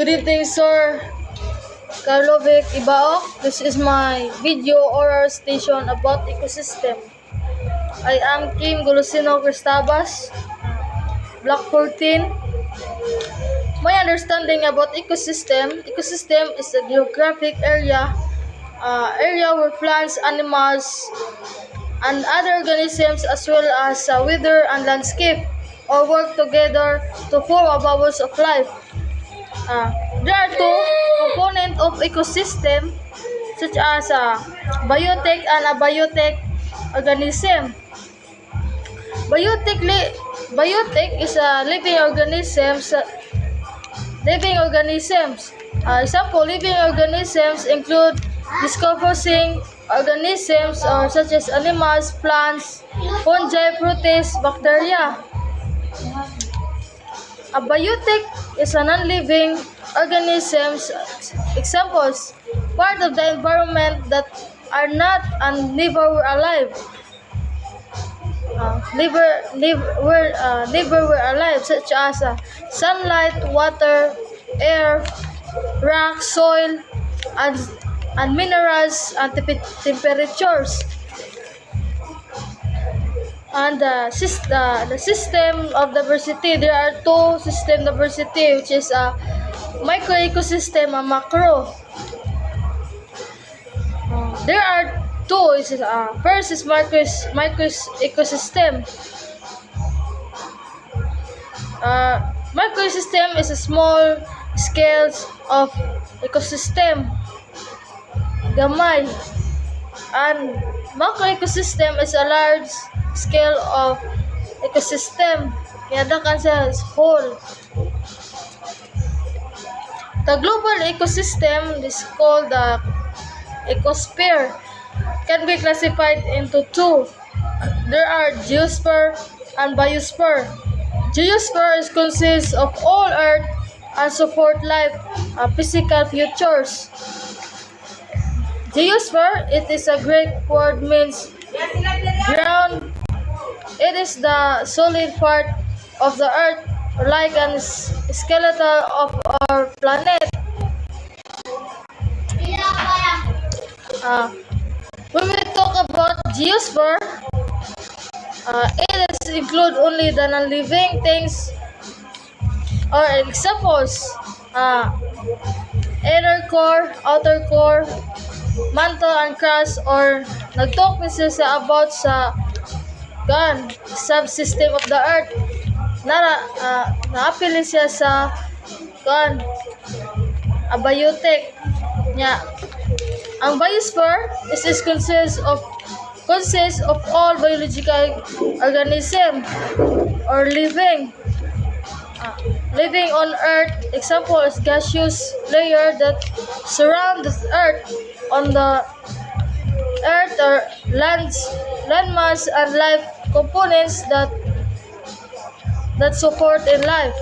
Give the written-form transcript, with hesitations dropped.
Good evening, Sir Karlovic Ibaok. This is my video oral station about ecosystem. I am Kim Golosino Cristabas, Block 14. My understanding about ecosystem is a geographic area where plants, animals, and other organisms as well as weather and landscape all work together to form a bubbles of life. There are two components of ecosystem such as biotic and abiotic organism. Biotic is a living organisms. Example, living organisms include decomposing organisms such as animals, plants, fungi, protists, bacteria. Abiotic is a non-living organisms. Examples, part of the environment that are not and never were alive. Never were alive, such as sunlight, water, air, rock, soil, and minerals and temperatures. And the system of diversity, there are two system diversity, which is a micro ecosystem and macro. There are two. First is micro ecosystem. Micro ecosystem is a small scale of ecosystem, gamay, and macro ecosystem is a large scale of ecosystem. Yadakan sa whole. The global ecosystem is called the ecosphere. Can be classified into two. There are geosphere and biosphere. Geosphere consists of all Earth and support life, physical features. Geosphere, it is a Greek word means ground. It is the solid part of the Earth, like a skeleton of our planet. When we talk about geosphere, it is include only the non-living things or examples, inner core, outer core, mantle and crust, or nag-talk siya about sa subsystem of the Earth. Naapili siya sa abiotic nya. Ang biosphere consists of all biological organism or living on Earth. Example is gaseous layer that surround the Earth. On the Earth or landmass and life components that support in life.